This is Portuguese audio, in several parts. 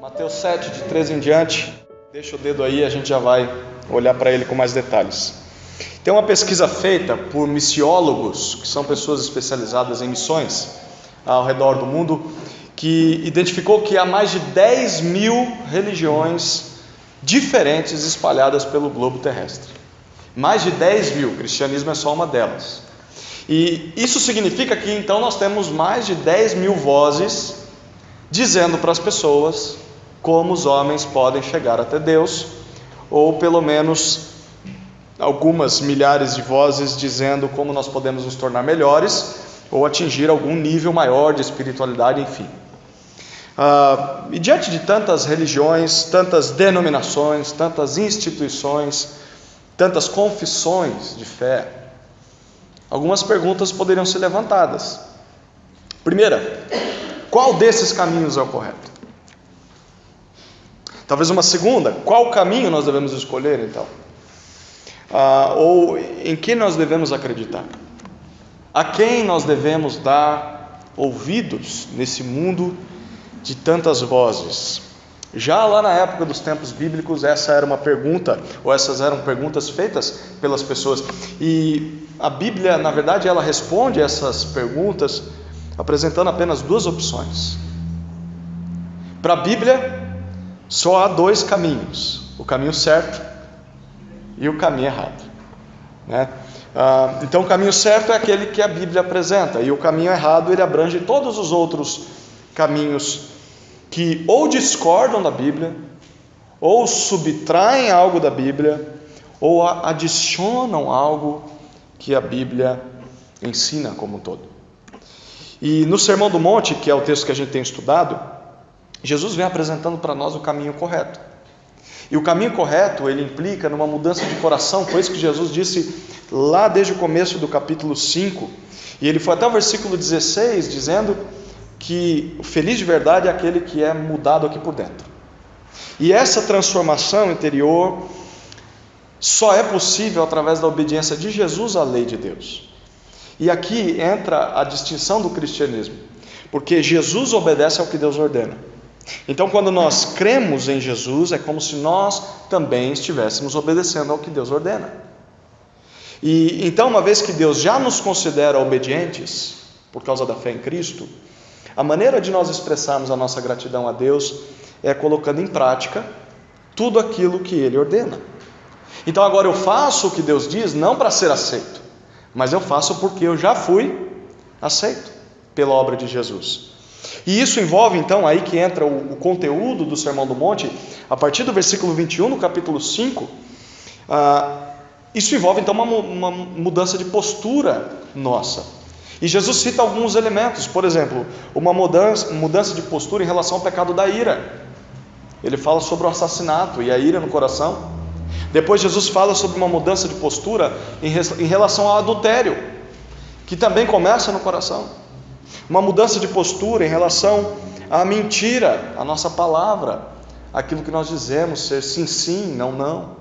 Mateus 7, de 13 em diante, deixa o dedo aí, a gente já vai olhar para ele com mais detalhes. Tem uma pesquisa feita por missiólogos, que são pessoas especializadas em missões ao redor do mundo, que identificou que há mais de 10 mil religiões diferentes espalhadas pelo globo terrestre. Mais de 10 mil, o cristianismo é só uma delas. E isso significa que então nós temos mais de 10 mil vozes dizendo para as pessoas como os homens podem chegar até Deus, ou pelo menos algumas milhares de vozes dizendo como nós podemos nos tornar melhores, ou atingir algum nível maior de espiritualidade, enfim. E diante de tantas religiões, tantas denominações, tantas instituições, tantas confissões de fé, algumas perguntas poderiam ser levantadas. Primeira, qual desses caminhos é o correto? Talvez uma segunda, qual caminho nós devemos escolher então? Ou em que nós devemos acreditar? A quem nós devemos dar ouvidos nesse mundo de tantas vozes? Já lá na época dos tempos bíblicos, essa era uma pergunta, ou essas eram perguntas feitas pelas pessoas. E a Bíblia, na verdade, ela responde essas perguntas apresentando apenas duas opções. Para a Bíblia, só há dois caminhos: o caminho certo e o caminho errado, né? Então o caminho certo é aquele que a Bíblia apresenta, e o caminho errado ele abrange todos os outros caminhos que ou discordam da Bíblia, ou subtraem algo da Bíblia, ou adicionam algo que a Bíblia ensina como um todo. E no Sermão do Monte, que é o texto que a gente tem estudado, Jesus vem apresentando para nós o caminho correto. E o caminho correto, ele implica numa mudança de coração. Foi isso que Jesus disse lá desde o começo do capítulo 5. E ele foi até o versículo 16, dizendo que o feliz de verdade é aquele que é mudado aqui por dentro. E essa transformação interior só é possível através da obediência de Jesus à lei de Deus. E aqui entra a distinção do cristianismo, porque Jesus obedece ao que Deus ordena. Então, quando nós cremos em Jesus, é como se nós também estivéssemos obedecendo ao que Deus ordena. E então, uma vez que Deus já nos considera obedientes, por causa da fé em Cristo, a maneira de nós expressarmos a nossa gratidão a Deus é colocando em prática tudo aquilo que Ele ordena. Então, agora eu faço o que Deus diz não para ser aceito, mas eu faço porque eu já fui aceito pela obra de Jesus. E isso envolve então, aí que entra o conteúdo do Sermão do Monte, a partir do versículo 21, no capítulo 5, isso envolve então uma mudança de postura nossa. E Jesus cita alguns elementos, por exemplo, uma mudança de postura em relação ao pecado da ira. Ele fala sobre o assassinato e a ira no coração. Depois Jesus fala sobre uma mudança de postura em relação ao adultério, que também começa no coração. Uma mudança de postura em relação à mentira, a nossa palavra, aquilo que nós dizemos ser sim, sim, não, não.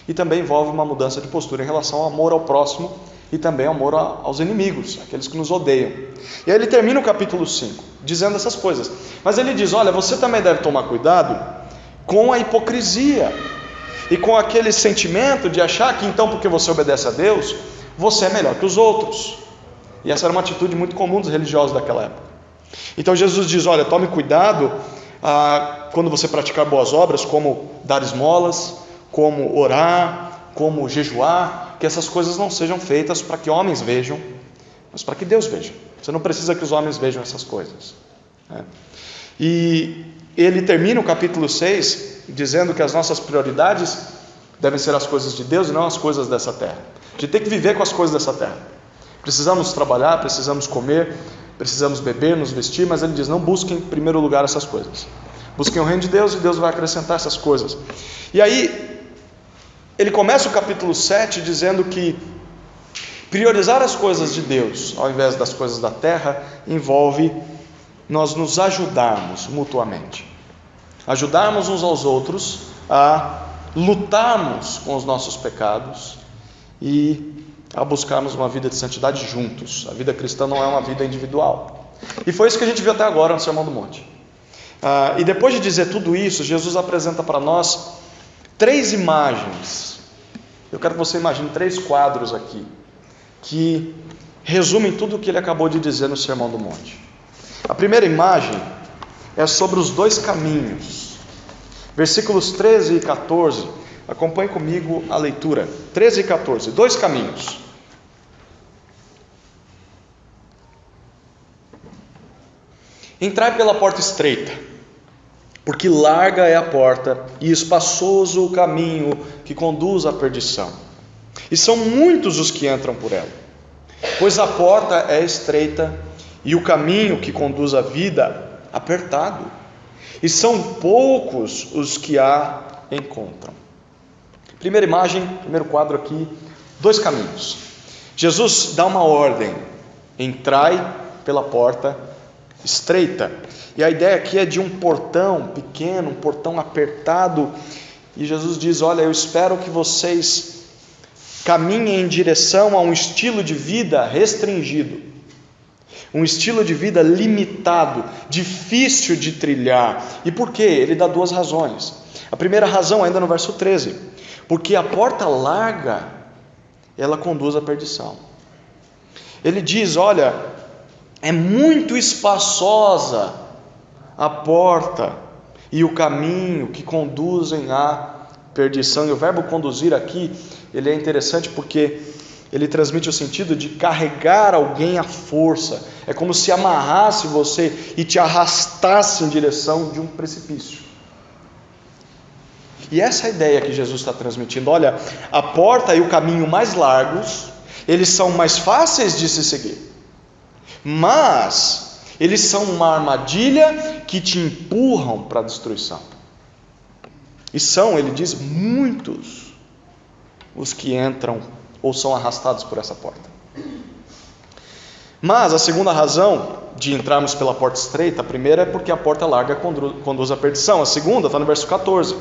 E também envolve uma mudança de postura em relação ao amor ao próximo e também ao amor aos inimigos, aqueles que nos odeiam. E aí ele termina o capítulo 5, dizendo essas coisas. Mas ele diz, olha, você também deve tomar cuidado com a hipocrisia e com aquele sentimento de achar que então porque você obedece a Deus, você é melhor que os outros. E essa era uma atitude muito comum dos religiosos daquela época. Então Jesus diz, olha, tome cuidado quando você praticar boas obras, como dar esmolas, como orar, como jejuar, que essas coisas não sejam feitas para que homens vejam, mas para que Deus veja. Você não precisa que os homens vejam essas coisas, né? E ele termina o capítulo 6 dizendo que as nossas prioridades devem ser as coisas de Deus e não as coisas dessa terra. A gente tem que viver com as coisas dessa terra. Precisamos trabalhar, precisamos comer, precisamos beber, nos vestir, mas ele diz, não busquem em primeiro lugar essas coisas. Busquem o reino de Deus e Deus vai acrescentar essas coisas. E aí, ele começa o capítulo 7 dizendo que priorizar as coisas de Deus, ao invés das coisas da terra, envolve nós nos ajudarmos mutuamente. Ajudarmos uns aos outros a lutarmos com os nossos pecados e a buscarmos uma vida de santidade juntos. A vida cristã não é uma vida individual. E foi isso que a gente viu até agora no Sermão do Monte. E depois de dizer tudo isso, Jesus apresenta para nós 3 imagens. Eu quero que você imagine 3 quadros aqui, que resumem tudo o que ele acabou de dizer no Sermão do Monte. A primeira imagem é sobre os 2 caminhos. Versículos 13 e 14. Acompanhe comigo a leitura. 13 e 14. 2 caminhos. Entrai pela porta estreita, porque larga é a porta e espaçoso o caminho que conduz à perdição. E são muitos os que entram por ela. Pois a porta é estreita e o caminho que conduz à vida apertado. E são poucos os que a encontram. Primeira imagem, primeiro quadro aqui, 2 caminhos. Jesus dá uma ordem: entrai pela porta estreita. E a ideia aqui é de um portão pequeno, um portão apertado. E Jesus diz: olha, eu espero que vocês caminhem em direção a um estilo de vida restringido, um estilo de vida limitado, difícil de trilhar. E por quê? Ele dá 2 razões. A primeira razão, ainda no verso 13, porque a porta larga, ela conduz à perdição. Ele diz: olha, é muito espaçosa a porta e o caminho que conduzem à perdição. E o verbo conduzir aqui, ele é interessante porque ele transmite o sentido de carregar alguém à força. É como se amarrasse você e te arrastasse em direção de um precipício. E essa é a ideia que Jesus está transmitindo. Olha, a porta e o caminho mais largos, eles são mais fáceis de se seguir, mas eles são uma armadilha que te empurram para a destruição. E são, ele diz, muitos os que entram ou são arrastados por essa porta. Mas a segunda razão de entrarmos pela porta estreita, a primeira é porque a porta larga conduz à perdição. A segunda está no verso 14,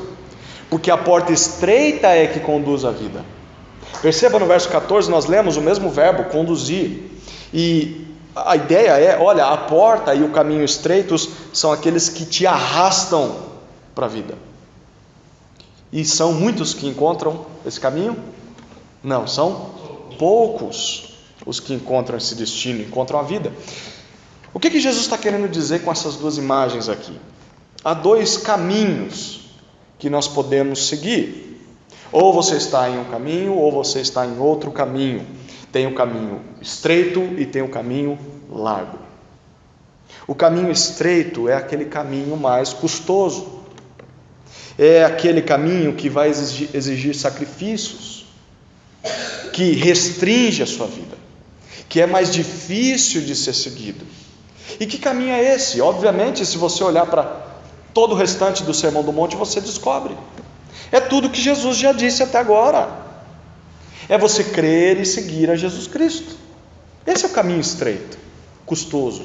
porque a porta estreita é que conduz à vida. Perceba, no verso 14 nós lemos o mesmo verbo, conduzir. E a ideia é, olha, a porta e o caminho estreitos são aqueles que te arrastam para a vida. E são muitos que encontram esse caminho? Não, são poucos os que encontram esse destino, encontram a vida. O que Jesus está querendo dizer com essas 2 imagens aqui? Há 2 caminhos que nós podemos seguir. Ou você está em um caminho, ou você está em outro caminho. Tem o caminho estreito e tem o caminho largo. O caminho estreito é aquele caminho mais custoso. É aquele caminho que vai exigir sacrifícios, que restringe a sua vida, que é mais difícil de ser seguido. E que caminho é esse? Obviamente, se você olhar para todo o restante do Sermão do Monte, você descobre. É tudo que Jesus já disse até agora. É você crer e seguir a Jesus Cristo. Esse é o caminho estreito, custoso.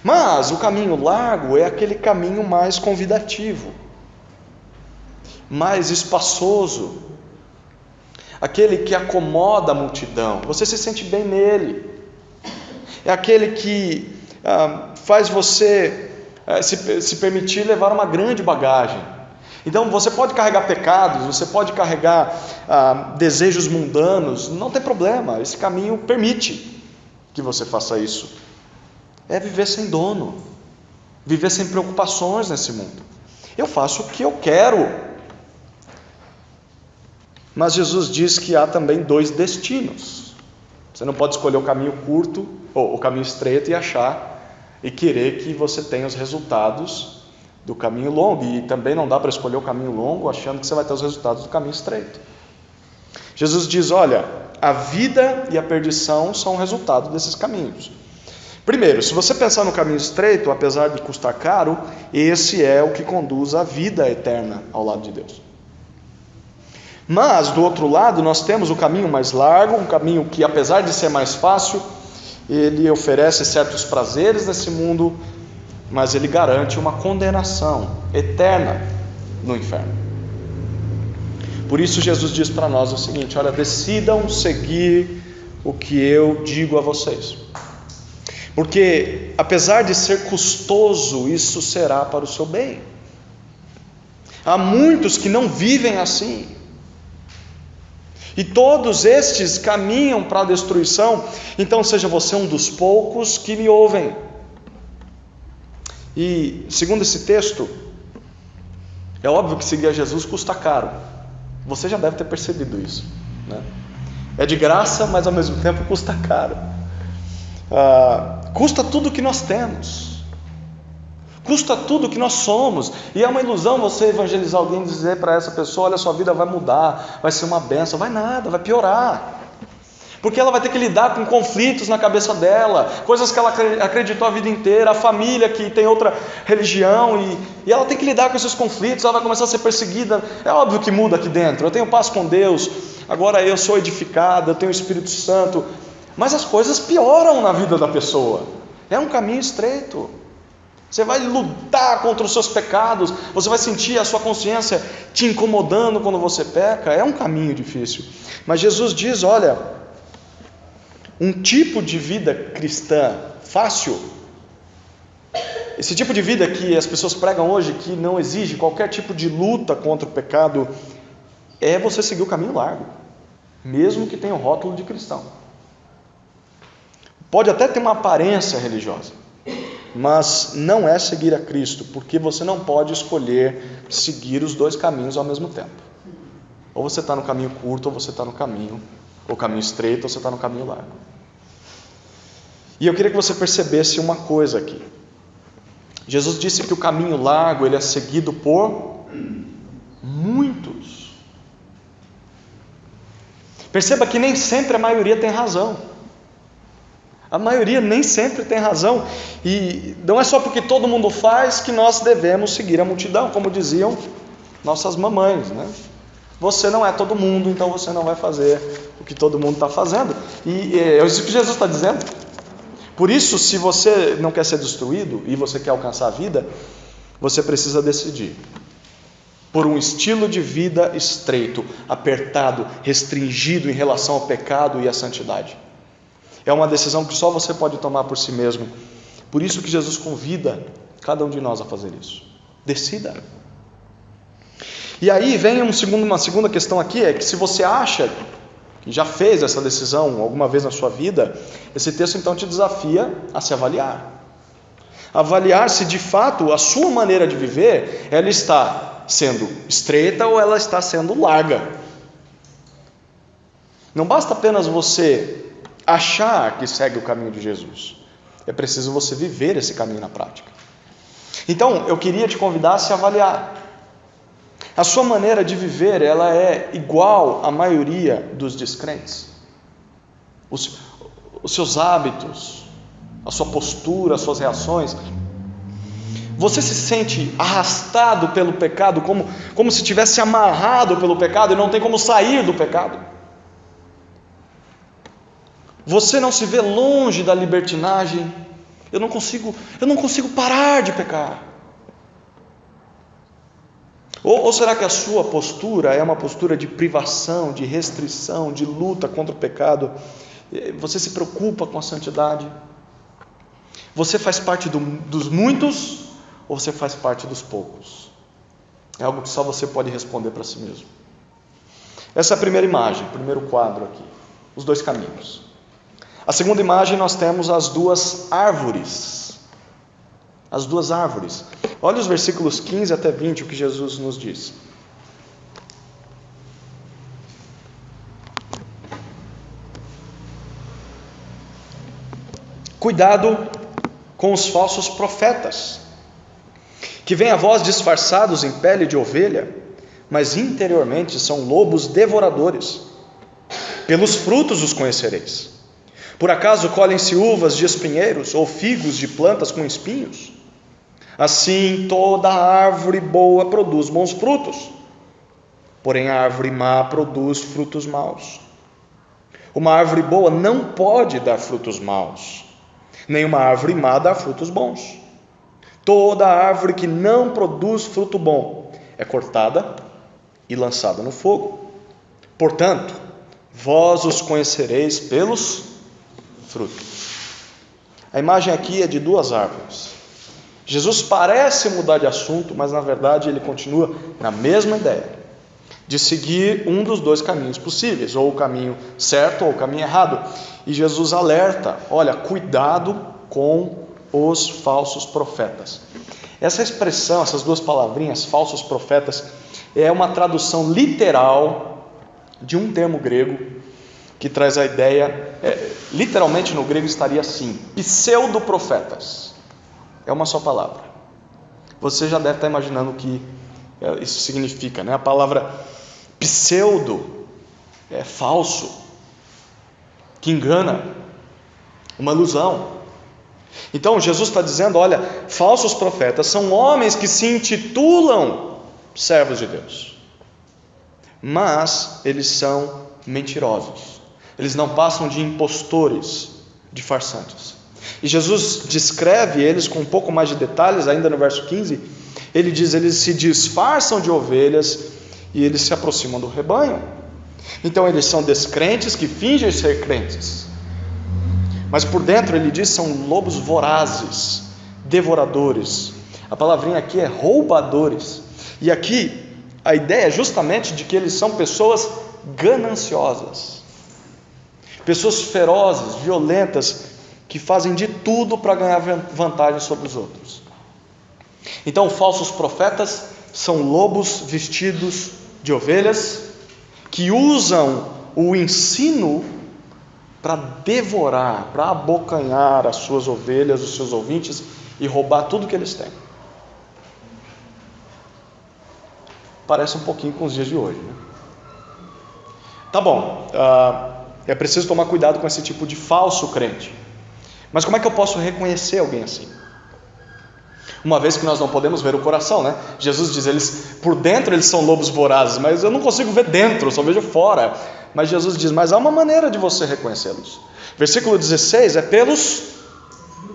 Mas o caminho largo é aquele caminho mais convidativo, mais espaçoso, aquele que acomoda a multidão. Você se sente bem nele. É aquele que faz você se permitir levar uma grande bagagem. Então você pode carregar pecados, você pode carregar desejos mundanos, não tem problema, esse caminho permite que você faça isso. É viver sem dono, viver sem preocupações nesse mundo. Eu faço o que eu quero. Mas Jesus diz que há também 2 destinos. Você não pode escolher o caminho curto ou o caminho estreito e achar e querer que você tenha os resultados do caminho longo. E também não dá para escolher o caminho longo achando que você vai ter os resultados do caminho estreito. Jesus diz: olha, a vida e a perdição são o resultado desses caminhos. Primeiro, se você pensar no caminho estreito, apesar de custar caro, esse é o que conduz à vida eterna ao lado de Deus. Mas, do outro lado, nós temos o caminho mais largo, um caminho que, apesar de ser mais fácil, ele oferece certos prazeres nesse mundo, mas ele garante uma condenação eterna no inferno. Por isso Jesus diz para nós o seguinte: olha, decidam seguir o que eu digo a vocês. Porque, apesar de ser custoso, isso será para o seu bem. Há muitos que não vivem assim. E todos estes caminham para a destruição. Então seja você um dos poucos que me ouvem. E, segundo esse texto, é óbvio que seguir a Jesus custa caro. Você já deve ter percebido isso, né? É de graça, mas ao mesmo tempo custa caro. Custa tudo que nós temos. Custa tudo que nós somos. E é uma ilusão você evangelizar alguém e dizer para essa pessoa: olha, sua vida vai mudar, vai ser uma bênção. Vai nada, vai piorar. Porque ela vai ter que lidar com conflitos na cabeça dela, coisas que ela acreditou a vida inteira, a família que tem outra religião, e ela tem que lidar com esses conflitos, ela vai começar a ser perseguida. É óbvio que muda aqui dentro. Eu tenho paz com Deus, agora eu sou edificado, eu tenho o Espírito Santo, mas as coisas pioram na vida da pessoa. É um caminho estreito. Você vai lutar contra os seus pecados, você vai sentir a sua consciência te incomodando quando você peca. É um caminho difícil. Mas Jesus diz: olha, um tipo de vida cristã fácil, esse tipo de vida que as pessoas pregam hoje, que não exige qualquer tipo de luta contra o pecado, é você seguir o caminho largo, mesmo que tenha o rótulo de cristão. Pode até ter uma aparência religiosa, mas não é seguir a Cristo, porque você não pode escolher seguir os dois caminhos ao mesmo tempo. Ou você está no caminho curto, ou você está no caminho estreito, ou você está no caminho largo. E eu queria que você percebesse uma coisa aqui. Jesus disse que o caminho largo ele é seguido por muitos. Perceba que nem sempre a maioria tem razão. A maioria nem sempre tem razão. E não é só porque todo mundo faz que nós devemos seguir a multidão, como diziam nossas mamães, né? Você não é todo mundo, então você não vai fazer o que todo mundo está fazendo. E é isso que Jesus está dizendo. Por isso, se você não quer ser destruído e você quer alcançar a vida, você precisa decidir por um estilo de vida estreito, apertado, restringido em relação ao pecado e à santidade. É uma decisão que só você pode tomar por si mesmo. Por isso que Jesus convida cada um de nós a fazer isso. Decida. E aí vem uma segunda questão aqui, é que se você acha que já fez essa decisão alguma vez na sua vida, esse texto então te desafia a se avaliar. Avaliar se de fato a sua maneira de viver, ela está sendo estreita ou ela está sendo larga. Não basta apenas você achar que segue o caminho de Jesus. É preciso você viver esse caminho na prática. Então, eu queria te convidar a se avaliar. A sua maneira de viver, ela é igual à maioria dos descrentes? Os seus hábitos, a sua postura, as suas reações. Você se sente arrastado pelo pecado, como se tivesse amarrado pelo pecado e não tem como sair do pecado? Você não se vê longe da libertinagem? Eu não consigo parar de pecar. Ou será que a sua postura é uma postura de privação, de restrição, de luta contra o pecado? Você se preocupa com a santidade? Você faz parte dos muitos ou você faz parte dos poucos? É algo que só você pode responder para si mesmo. Essa é a primeira imagem, o primeiro quadro aqui, os dois caminhos. A segunda imagem nós temos as duas árvores. As duas árvores. Olha os versículos 15 até 20, o que Jesus nos diz. Cuidado com os falsos profetas, que vêm a vós disfarçados em pele de ovelha, mas interiormente são lobos devoradores. Pelos frutos os conhecereis. Por acaso colhem-se uvas de espinheiros ou figos de plantas com espinhos? Assim toda árvore boa produz bons frutos, porém a árvore má produz frutos maus. Uma árvore boa não pode dar frutos maus, nem uma árvore má dar frutos bons. Toda árvore que não produz fruto bom é cortada e lançada no fogo. Portanto, vós os conhecereis pelos frutos. A imagem aqui é de duas árvores. Jesus parece mudar de assunto, mas na verdade ele continua na mesma ideia de seguir um dos dois caminhos possíveis, ou o caminho certo ou o caminho errado. E Jesus alerta: olha, cuidado com os falsos profetas. Essa expressão, essas duas palavrinhas, falsos profetas, é uma tradução literal de um termo grego que traz a ideia, literalmente no grego estaria assim: pseudo-profetas. É uma só palavra. Você já deve estar imaginando o que isso significa, né? A palavra pseudo é falso, que engana, uma ilusão. Então Jesus está dizendo: olha, falsos profetas são homens que se intitulam servos de Deus, mas eles são mentirosos. Eles não passam de impostores, de farsantes. E Jesus descreve eles com um pouco mais de detalhes, ainda no verso 15. Ele diz: eles se disfarçam de ovelhas e eles se aproximam do rebanho. Então eles são descrentes que fingem ser crentes, mas por dentro, ele diz, são lobos vorazes, devoradores. A palavrinha aqui é roubadores. E aqui a ideia é justamente de que eles são pessoas gananciosas, pessoas ferozes, violentas, que fazem de tudo para ganhar vantagem sobre os outros. Então, falsos profetas são lobos vestidos de ovelhas, que usam o ensino para devorar, para abocanhar as suas ovelhas, os seus ouvintes, e roubar tudo que eles têm. Parece um pouquinho com os dias de hoje, né? Tá bom, é preciso tomar cuidado com esse tipo de falso crente. Mas como é que eu posso reconhecer alguém assim? Uma vez que nós não podemos ver o coração, né? Jesus diz, por dentro eles são lobos vorazes, mas eu não consigo ver dentro, eu só vejo fora. Mas Jesus diz, mas há uma maneira de você reconhecê-los. Versículo 16 é pelos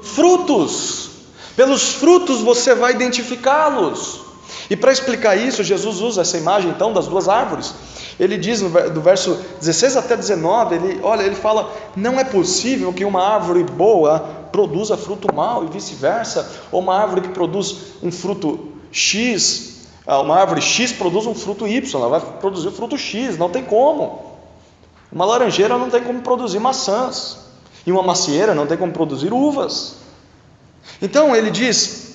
frutos. Pelos frutos você vai identificá-los. E para explicar isso, Jesus usa essa imagem então das duas árvores. Ele diz do verso 16 até 19, ele fala: não é possível que uma árvore boa produza fruto mau e vice-versa, ou uma árvore que produz um fruto X, uma árvore X produz um fruto Y, ela vai produzir o fruto X, não tem como. Uma laranjeira não tem como produzir maçãs, e uma macieira não tem como produzir uvas. Então ele diz: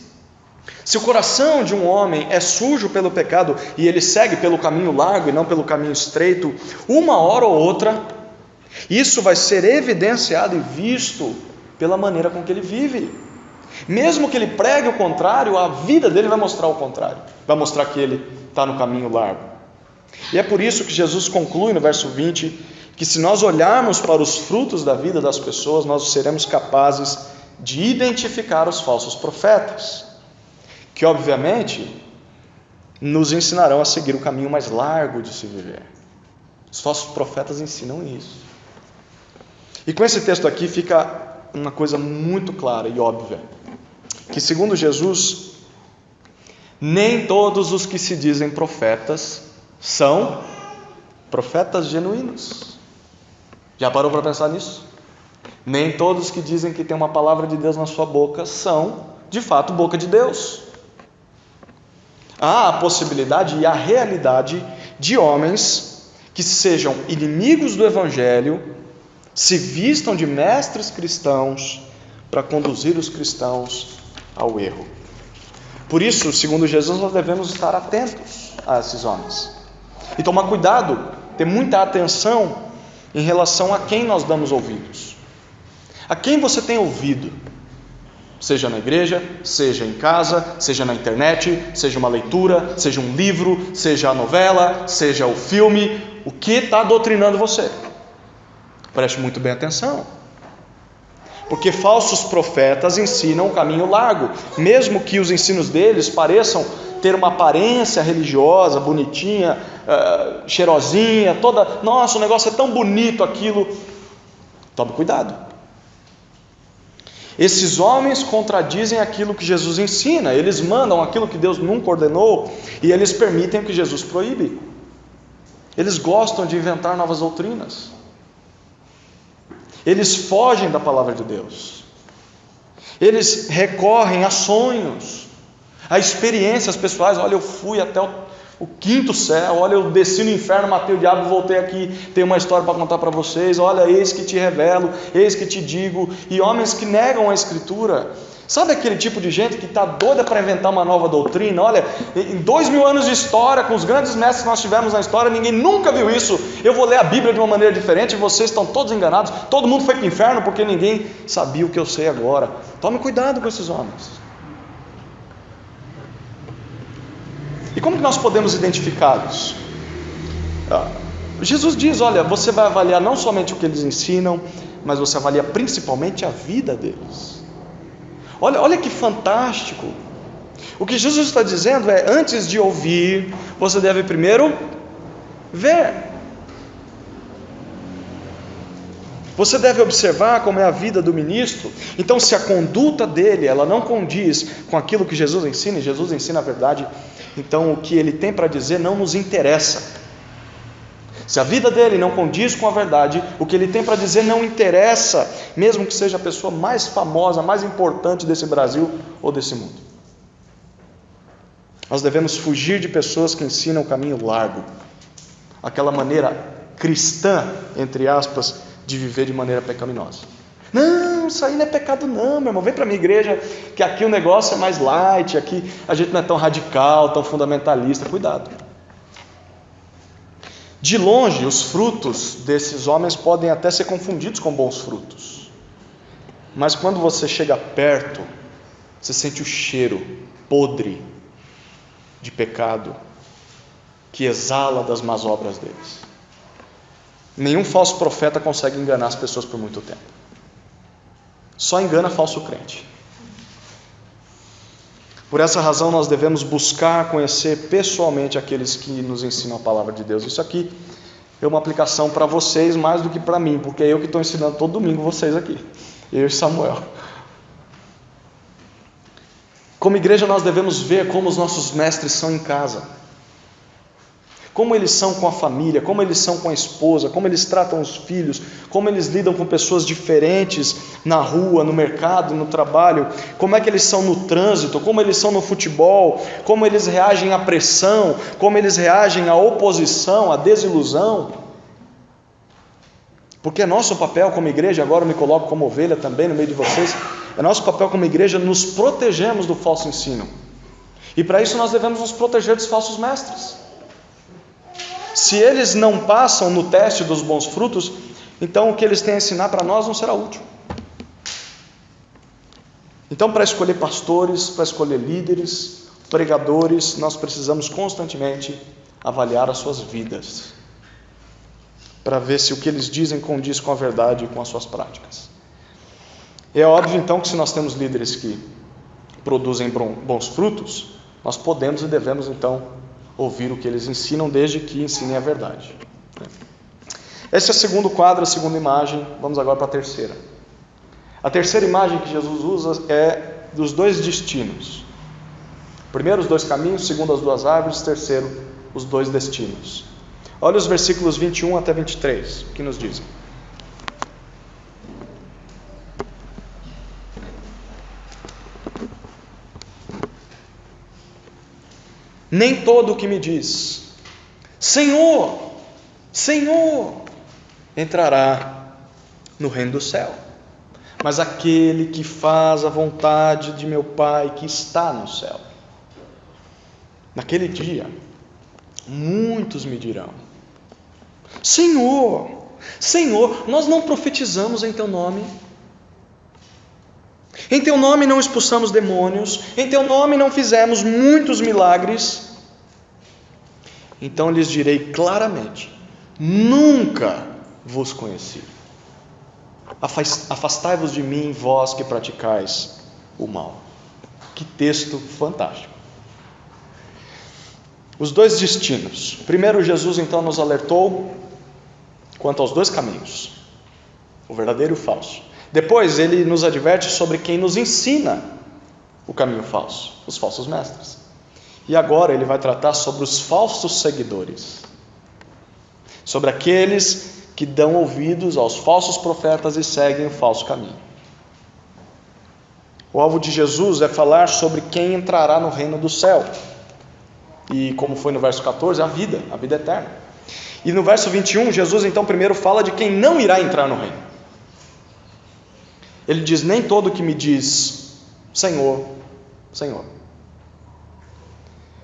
se o coração de um homem é sujo pelo pecado e ele segue pelo caminho largo e não pelo caminho estreito, uma hora ou outra, isso vai ser evidenciado e visto pela maneira com que ele vive. Mesmo que ele pregue o contrário, a vida dele vai mostrar o contrário, vai mostrar que ele está no caminho largo. E é por isso que Jesus conclui no verso 20, que se nós olharmos para os frutos da vida das pessoas, nós seremos capazes de identificar os falsos profetas, que obviamente nos ensinarão a seguir o caminho mais largo de se viver. Os falsos profetas ensinam isso. E com esse texto aqui fica uma coisa muito clara e óbvia, que segundo Jesus, nem todos os que se dizem profetas são profetas genuínos. Já parou para pensar nisso? Nem todos que dizem que tem uma palavra de Deus na sua boca são, de fato, boca de Deus. Há a possibilidade e a realidade de homens que sejam inimigos do Evangelho, se vistam de mestres cristãos para conduzir os cristãos ao erro. Por isso, segundo Jesus, nós devemos estar atentos a esses homens e tomar cuidado, ter muita atenção em relação a quem nós damos ouvidos. A quem você tem ouvido? Seja na igreja, seja em casa, seja na internet, seja uma leitura, seja um livro, seja a novela, seja o filme, o que está doutrinando você? Preste muito bem atenção, porque falsos profetas ensinam o caminho largo, mesmo que os ensinos deles pareçam ter uma aparência religiosa, bonitinha, cheirosinha, toda, nossa, o negócio é tão bonito aquilo. Tome cuidado. Esses homens contradizem aquilo que Jesus ensina, eles mandam aquilo que Deus nunca ordenou e eles permitem o que Jesus proíbe. Eles gostam de inventar novas doutrinas, eles fogem da palavra de Deus. Eles recorrem a sonhos, a experiências pessoais. Olha, eu fui até o quinto céu, olha, eu desci no inferno, matei o diabo, voltei aqui, tenho uma história para contar para vocês. Olha, eis que te revelo, eis que te digo. E homens que negam a Escritura. Sabe aquele tipo de gente que está doida para inventar uma nova doutrina? Olha, em 2000 anos de história, com os grandes mestres que nós tivemos na história, ninguém nunca viu isso. Eu vou ler a Bíblia de uma maneira diferente, vocês estão todos enganados, todo mundo foi para o inferno porque ninguém sabia o que eu sei agora. Tome cuidado com esses homens. E como que nós podemos identificá-los? Jesus diz, olha, você vai avaliar não somente o que eles ensinam, mas você avalia principalmente a vida deles. Olha que fantástico. O que Jesus está dizendo é, antes de ouvir, você deve primeiro ver. Você deve observar como é a vida do ministro. Então, se a conduta dele, ela não condiz com aquilo que Jesus ensina, e Jesus ensina a verdade, então o que ele tem para dizer não nos interessa. Se a vida dele não condiz com a verdade, o que ele tem para dizer não interessa, mesmo que seja a pessoa mais famosa, mais importante desse Brasil ou desse mundo. Nós devemos fugir de pessoas que ensinam o caminho largo, aquela maneira cristã, entre aspas, de viver de maneira pecaminosa. Não, isso aí não é pecado não, meu irmão, vem para a minha igreja, que aqui o negócio é mais light, aqui a gente não é tão radical, tão fundamentalista. Cuidado. De longe, os frutos desses homens podem até ser confundidos com bons frutos, mas quando você chega perto, você sente o cheiro podre de pecado que exala das más obras deles. Nenhum falso profeta consegue enganar as pessoas por muito tempo, só engana falso crente. Por essa razão nós devemos buscar conhecer pessoalmente aqueles que nos ensinam a palavra de Deus. Isso aqui é uma aplicação para vocês mais do que para mim, porque é eu que estou ensinando todo domingo vocês aqui, eu e Samuel. Como igreja nós devemos ver como os nossos mestres são em casa, como eles são com a família, como eles são com a esposa, como eles tratam os filhos, como eles lidam com pessoas diferentes na rua, no mercado, no trabalho, como é que eles são no trânsito, como eles são no futebol, como eles reagem à pressão, como eles reagem à oposição, à desilusão. Porque é nosso papel como igreja, agora eu me coloco como ovelha também no meio de vocês, é nosso papel como igreja nos protegermos do falso ensino. E para isso nós devemos nos proteger dos falsos mestres. Se eles não passam no teste dos bons frutos, então o que eles têm a ensinar para nós não será útil. Então, para escolher pastores, para escolher líderes, pregadores, nós precisamos constantemente avaliar as suas vidas, para ver se o que eles dizem condiz com a verdade e com as suas práticas. É óbvio então que se nós temos líderes que produzem bons frutos, nós podemos e devemos então ouvir o que eles ensinam, desde que ensinem a verdade. Esse é o segundo quadro, a segunda imagem. Vamos agora para a terceira. A terceira imagem que Jesus usa é dos dois destinos. Primeiro, os dois caminhos. Segundo, as duas árvores. Terceiro, os dois destinos. Olha os versículos 21 até 23, o que nos dizem. Nem todo o que me diz, Senhor, Senhor, entrará no reino do céu, mas aquele que faz a vontade de meu Pai que está no céu. Naquele dia, muitos me dirão, Senhor, Senhor, nós não profetizamos em teu nome? Em teu nome não expulsamos demônios, em teu nome não fizemos muitos milagres? Então lhes direi claramente, nunca vos conheci. Afastai-vos de mim, vós que praticais o mal. Que texto fantástico. Os dois destinos. Primeiro, Jesus então nos alertou quanto aos dois caminhos, o verdadeiro e o falso. Depois ele nos adverte sobre quem nos ensina o caminho falso, os falsos mestres. E agora ele vai tratar sobre os falsos seguidores, sobre aqueles que dão ouvidos aos falsos profetas e seguem o falso caminho. O alvo de Jesus é falar sobre quem entrará no reino do céu. E como foi no verso 14, a vida eterna. E no verso 21, Jesus então primeiro fala de quem não irá entrar no reino. Ele diz: nem todo que me diz Senhor, Senhor.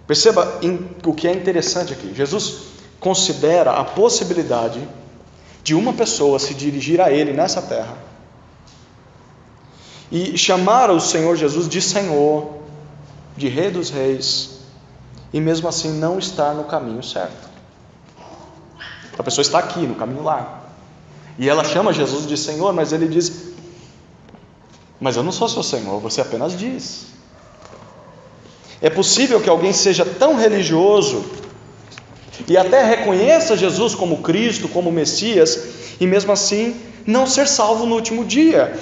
Perceba o que é interessante aqui. Jesus considera a possibilidade de uma pessoa se dirigir a Ele nessa terra e chamar o Senhor Jesus de Senhor, de Rei dos Reis, e mesmo assim não estar no caminho certo. A pessoa está aqui no caminho largo e ela chama Jesus de Senhor, mas ele diz: mas eu não sou seu Senhor, você apenas diz. É possível que alguém seja tão religioso e até reconheça Jesus como Cristo, como Messias, e mesmo assim não ser salvo no último dia.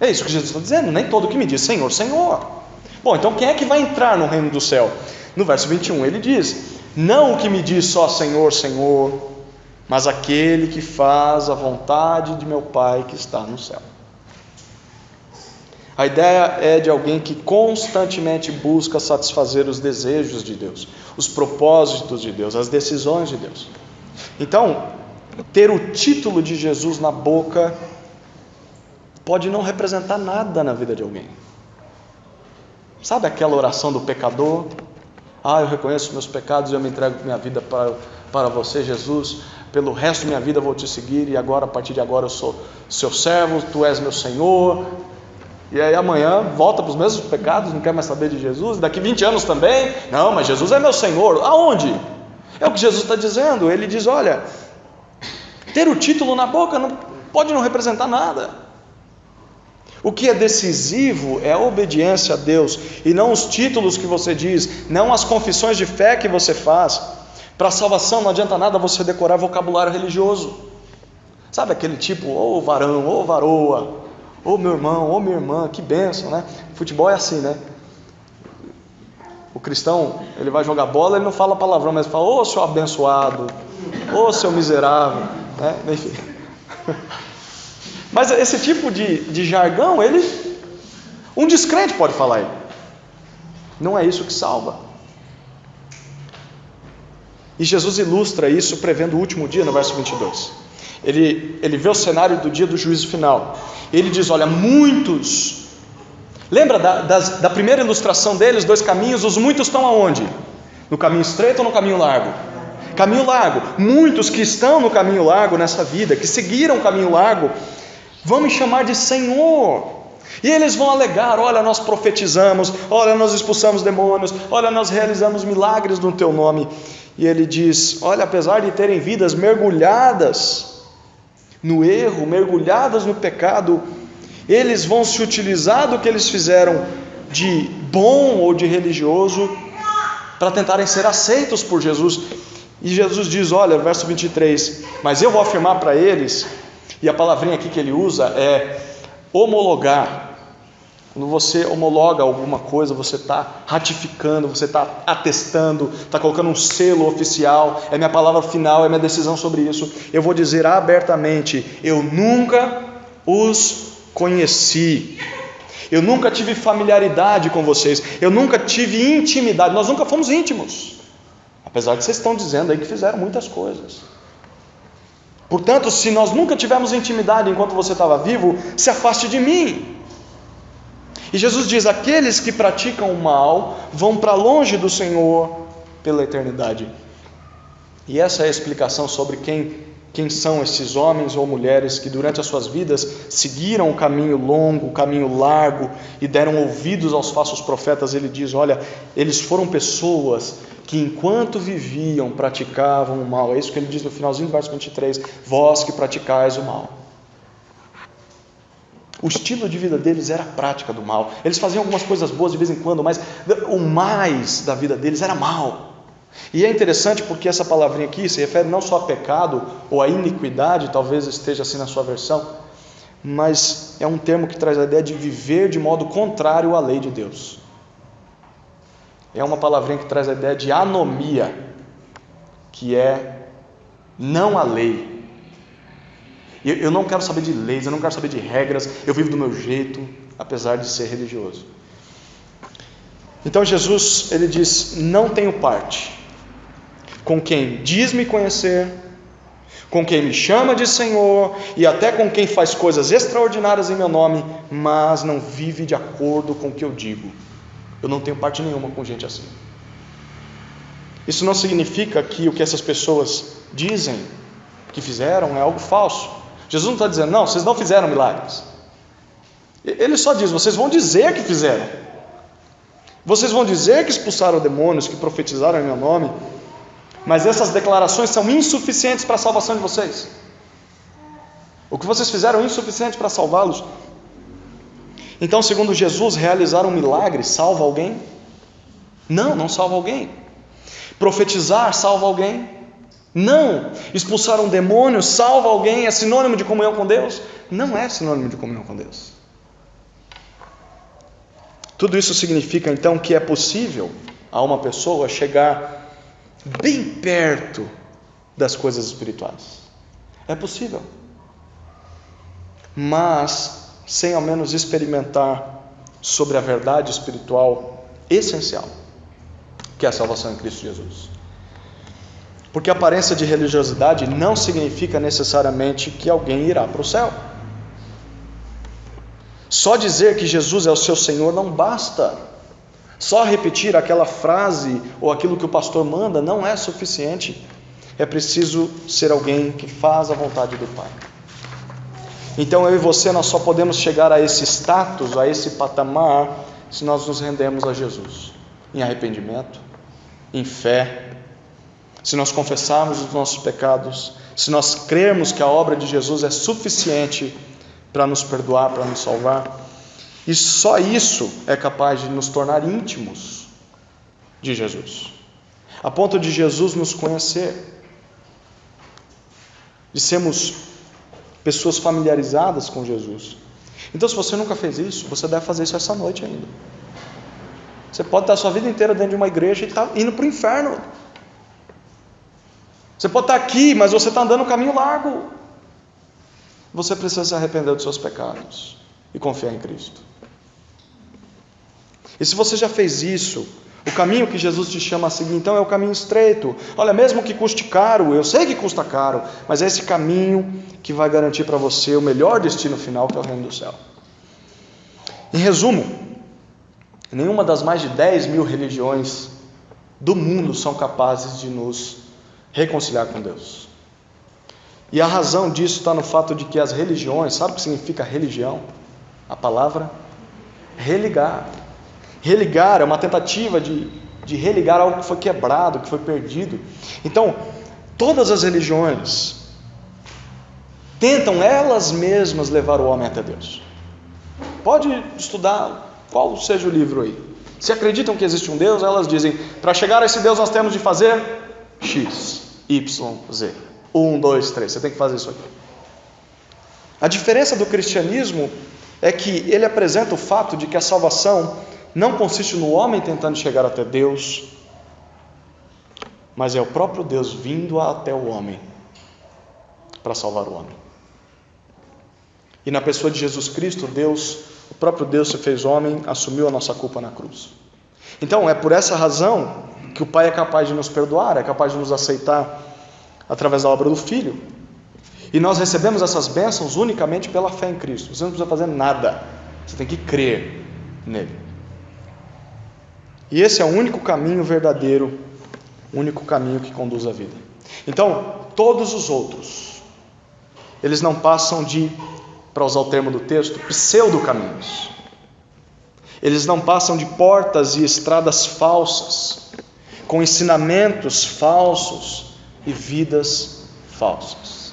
É isso que Jesus está dizendo: nem todo que me diz Senhor, Senhor. Bom, então quem é que vai entrar no reino do céu? No verso 21 ele diz: não o que me diz só Senhor, Senhor, mas aquele que faz a vontade de meu Pai que está no céu. A ideia é de alguém que constantemente busca satisfazer os desejos de Deus, os propósitos de Deus, as decisões de Deus. Então, ter o título de Jesus na boca pode não representar nada na vida de alguém. Sabe aquela oração do pecador? Eu reconheço meus pecados e eu me entrego minha vida para você, Jesus. Pelo resto da minha vida eu vou te seguir, e agora, a partir de agora, eu sou seu servo, tu és meu Senhor. E aí amanhã volta para os mesmos pecados, não quer mais saber de Jesus. Daqui 20 anos também: não, mas Jesus é meu Senhor. Aonde? É o que Jesus está dizendo. Ele diz: olha, ter o título na boca pode não representar nada. O que é decisivo é a obediência a Deus, e não os títulos que você diz, não as confissões de fé que você faz. Para a salvação não adianta nada você decorar vocabulário religioso. Sabe aquele tipo: ô varão, ô varoa, ô meu irmão, ô minha irmã, que bênção, né? Futebol é assim, né? O cristão, ele vai jogar bola, ele não fala palavrão, mas fala: ô seu abençoado, ô seu miserável, né? Enfim. Mas esse tipo de jargão, um descrente pode falar ele. Não é isso que salva. E Jesus ilustra isso prevendo o último dia no verso 22. Ele vê o cenário do dia do juízo final. Ele diz: olha, muitos... Lembra da primeira ilustração deles, 2 caminhos? Os muitos estão aonde? No caminho estreito ou no caminho largo? Caminho largo. Muitos que estão no caminho largo nessa vida, que seguiram o caminho largo, vão me chamar de Senhor. E eles vão alegar: olha, nós profetizamos, olha, nós expulsamos demônios, olha, nós realizamos milagres no teu nome. E ele diz: olha, apesar de terem vidas mergulhadas no erro, mergulhadas no pecado, eles vão se utilizar do que eles fizeram de bom ou de religioso para tentarem ser aceitos por Jesus. E Jesus diz: olha, verso 23, mas eu vou afirmar para eles, e a palavrinha aqui que ele usa é homologar. Quando você homologa alguma coisa, você está ratificando, você está atestando, está colocando um selo oficial. É minha palavra final, é minha decisão sobre isso. Eu vou dizer abertamente: eu nunca os conheci, eu nunca tive familiaridade com vocês, eu nunca tive intimidade, nós nunca fomos íntimos, apesar de vocês estão dizendo aí que fizeram muitas coisas. Portanto, se nós nunca tivemos intimidade enquanto você estava vivo, se afaste de mim. E Jesus diz: aqueles que praticam o mal vão para longe do Senhor pela eternidade. E essa é a explicação sobre quem são esses homens ou mulheres que durante as suas vidas seguiram o caminho longo, o caminho largo, e deram ouvidos aos falsos profetas. Ele diz: olha, eles foram pessoas que enquanto viviam praticavam o mal. É isso que ele diz no finalzinho do verso 23, vós que praticais o mal. O estilo de vida deles era a prática do mal. Eles faziam algumas coisas boas de vez em quando, mas o mais da vida deles era mal. E é interessante porque essa palavrinha aqui se refere não só a pecado ou a iniquidade, talvez esteja assim na sua versão, mas é um termo que traz a ideia de viver de modo contrário à lei de Deus. É uma palavrinha que traz a ideia de anomia, que é não a lei. Eu não quero saber de leis, eu não quero saber de regras, eu vivo do meu jeito. apesar de ser religioso. Então Jesus, ele diz: não tenho parte com quem diz me conhecer, com quem me chama de Senhor, e até com quem faz coisas extraordinárias em meu nome, mas não vive de acordo com o que eu digo. Eu não tenho parte nenhuma com gente assim. Isso não significa que o que essas pessoas dizem que fizeram é algo falso. Jesus não está dizendo: não, vocês não fizeram milagres. Ele só diz: vocês vão dizer que fizeram. Vocês vão dizer que expulsaram demônios, que profetizaram em meu nome, mas essas declarações são insuficientes para a salvação de vocês. O que vocês fizeram é insuficiente para salvá-los. Então, segundo Jesus, realizar um milagre salva alguém? Não, não salva alguém. Profetizar salva alguém? Não. Expulsar um demônio salva alguém? É sinônimo de comunhão com Deus? Não é sinônimo de comunhão com Deus. Tudo isso significa então que é possível a uma pessoa chegar bem perto das coisas espirituais. É possível. Mas sem ao menos experimentar sobre a verdade espiritual essencial, que é a salvação em Cristo Jesus. Porque a aparência de religiosidade não significa necessariamente que alguém irá para o céu. Só dizer que Jesus é o seu Senhor não basta. Só repetir aquela frase ou aquilo que o pastor manda não é suficiente. É preciso ser alguém que faz a vontade do Pai. Então eu e você, nós só podemos chegar a esse status, a esse patamar, se nós nos rendermos a Jesus em arrependimento, em fé, se nós confessarmos os nossos pecados, se nós crermos que a obra de Jesus é suficiente para nos perdoar, para nos salvar. E só isso é capaz de nos tornar íntimos de Jesus, a ponto de Jesus nos conhecer, de sermos pessoas familiarizadas com Jesus. Então, se você nunca fez isso, você deve fazer isso essa noite ainda. Você pode estar a sua vida inteira dentro de uma igreja e estar indo para o inferno. Você pode estar aqui, mas você está andando um caminho largo. Você precisa se arrepender dos seus pecados e confiar em Cristo. E se você já fez isso, o caminho que Jesus te chama a seguir, então, é o caminho estreito. Olha, mesmo que custe caro, eu sei que custa caro, mas é esse caminho que vai garantir para você o melhor destino final, que é o reino do céu. Em resumo, nenhuma das mais de 10.000 religiões do mundo são capazes de nos reconciliar com Deus. E a razão disso está no fato de que as religiões, sabe o que significa religião? A palavra religar. Religar é uma tentativa de religar algo que foi quebrado, que foi perdido. Então, todas as religiões tentam elas mesmas levar o homem até Deus. Pode estudar qual seja o livro aí. Se acreditam que existe um Deus, elas dizem: para chegar a esse Deus nós temos de fazer X, Y, Z. 1, 2, 3, você tem que fazer isso aqui. A diferença do cristianismo é que ele apresenta o fato de que a salvação não consiste no homem tentando chegar até Deus, mas é o próprio Deus vindo até o homem para salvar o homem. E na pessoa de Jesus Cristo, o próprio Deus se fez homem, assumiu a nossa culpa na cruz. Então é por essa razão que o Pai é capaz de nos perdoar, é capaz de nos aceitar através da obra do Filho. E nós recebemos essas bênçãos unicamente pela fé em Cristo. Você não precisa fazer nada, você tem que crer nele. E esse é o único caminho verdadeiro, o único caminho que conduz à vida. Então, todos os outros, eles não passam de, para usar o termo do texto, pseudo-caminhos. Eles não passam de portas e estradas falsas, com ensinamentos falsos e vidas falsas.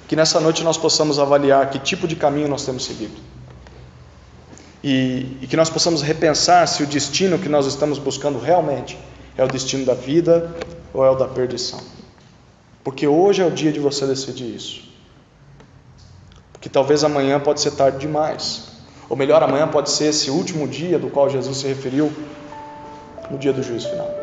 Que nessa noite nós possamos avaliar que tipo de caminho nós temos seguido. E que nós possamos repensar se o destino que nós estamos buscando realmente é o destino da vida ou é o da perdição. Porque hoje é o dia de você decidir isso. Porque talvez amanhã pode ser tarde demais. Ou melhor, amanhã pode ser esse último dia do qual Jesus se referiu no dia do juízo final.